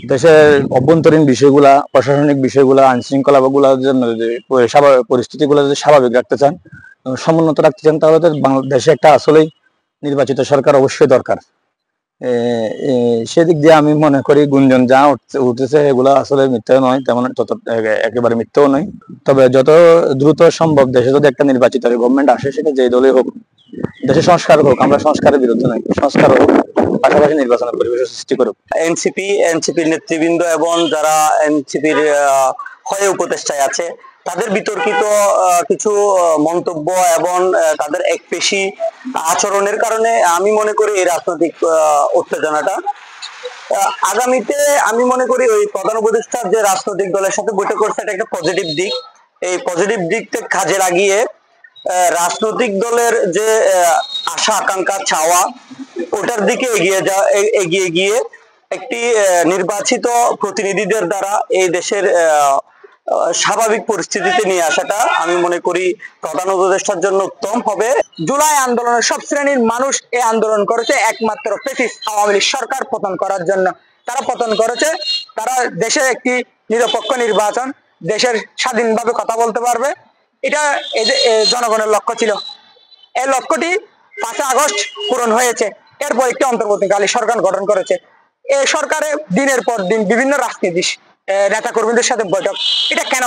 দেশের অভ্যন্তরীণ বিষয়গুলা, প্রশাসনিক বিষয়গুলা, আইন শৃঙ্খলা গুলার জন্য যদি পরিস্থিতিগুলো যদি স্বাভাবিক রাখতে চান, সমুন্নত রাখতে চান, তাহলে তো বাংলাদেশে একটা আসলেই নির্বাচিত সরকার অবশ্যই দরকার। সেদিক দিয়ে আমি মনে করি গুঞ্জন যা উঠতেছে এগুলো আসলে মিথ্যা নয়, তেমন তত একেবারে মিথ্যাও নয়। তবে যত দ্রুত সম্ভব দেশে যদি একটা নির্বাচিত গভর্নমেন্ট আসে, সেটা যে দলই হোক, দেশে সংস্কার হোক, আমরা সংস্কারের বিরুদ্ধে নই, সংস্কার হোক, পাশাপাশি নির্বাচনের পরিবেশ সৃষ্টি করুক। এনসিপির নেতৃবৃন্দ এবং যারা এনসিপির হয়ে উপদেষ্টায় আছে, তাদের বিতর্কিত কিছু মন্তব্য এবং তাদের একপেশি আচরণের কারণে আমি মনে করি এই রাজনৈতিক উত্তেজনাটা আগামীতে, আমি মনে করি ওই প্রধান উপদেষ্টার যে রাজনৈতিক দলের সাথে বৈঠক করছে, এটা একটা পজিটিভ দিক। এই পজিটিভ দিকটা কাজে লাগিয়ে রাজনৈতিক দলের যে আশা আকাঙ্ক্ষা চাওয়া, ওটার দিকে এগিয়ে গিয়ে একটি নির্বাচিত প্রতিনিধিদের দ্বারা এই দেশের স্বাভাবিক পরিস্থিতিতে নিয়ে আসাটা আমি মনে করি প্রধান উপদেষ্টার জন্য উত্তম হবে। জুলাই আন্দোলনের সব শ্রেণীর মানুষ এই আন্দোলন করেছে একমাত্র ফ্যাসিস্ট আওয়ামী লীগ সরকার পতন করার জন্য। তারা পতন করেছে, তারা দেশের একটি নিরপেক্ষ নির্বাচন, দেশের স্বাধীনভাবে কথা বলতে পারবে, এটা জনগণের লক্ষ্য ছিল। এই লক্ষ্যটি 5 আগস্ট পূরণ হয়েছে। এরপর একটি অন্তর্বর্তীকালী সরকার গঠন করেছে। এই সরকারে দিনের পর দিন বিভিন্ন রাজনীতি নেতা কর্মীদের সাথে বৈঠক। এটা কেন?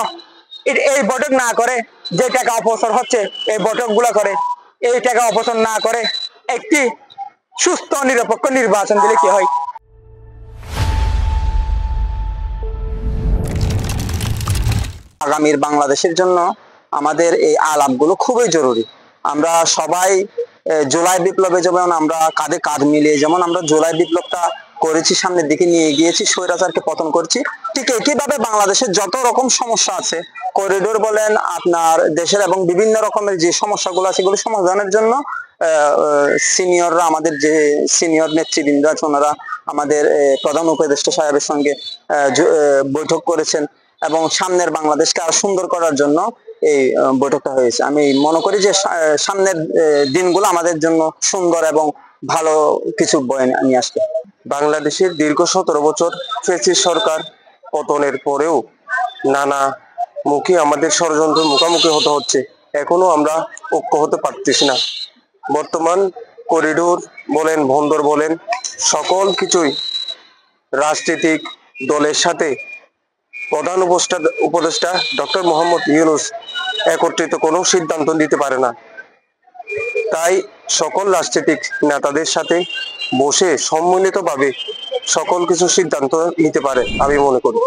এই বৈঠক না করে যে টাকা অপচয় হচ্ছে, এই বৈঠক গুলা করে, এই টাকা অপচয় না করে একটি সুস্থ নিরপেক্ষ নির্বাচন দিলে কি হয়? আগামীর বাংলাদেশের জন্য আমাদের এই আলাপগুলো খুবই জরুরি। আমরা সবাই জুলাই বিপ্লবে যেমন আমরা কাঁধে কাঁধ মিলিয়ে যেমন আমরা জুলাই বিপ্লবটা করেছি, সামনের দিকে নিয়ে গিয়েছি, স্বৈরাচারকে পতন করছি, ঠিক একইভাবে বাংলাদেশের যত রকম সমস্যা আছে, করিডোর বলেন, আপনার দেশের এবং বিভিন্ন রকমের যে সমস্যাগুলো আছে, এগুলো সমাধানের জন্য সিনিয়ররা, আমাদের যে সিনিয়র নেতৃবৃন্দ আছে, ওনারা আমাদের প্রধান উপদেষ্টা সাহেবের সঙ্গে বৈঠক করেছেন এবং সামনের বাংলাদেশকে আরো সুন্দর করার জন্য এই বৈঠকটা হয়েছে। আমি মনে করি যে সামনের দিনগুলো আমাদের জন্য সুন্দর এবং ভালো কিছু বয়ে নিয়ে আসবে। বাংলাদেশের দীর্ঘ 17 বছর ফ্যাসিস্ট সরকার পতনের পরেও নানা মুখে আমাদের ষড়যন্ত্রের মুখোমুখি হতে হচ্ছে। এখনো আমরা ঐক্য হতে পারতেছি না। বর্তমান করিডোর বলেন, বন্দর বলেন, সকল কিছুই রাজনৈতিক দলের সাথে প্রধান উপদেষ্টা ডক্টর মোহাম্মদ ইউনূস একত্রিত কোনো সিদ্ধান্ত নিতে পারে না। তাই সকল রাজনৈতিক নেতাদের সাথে বসে সম্মিলিতভাবে সকল কিছু সিদ্ধান্ত নিতে পারে আমি মনে করি।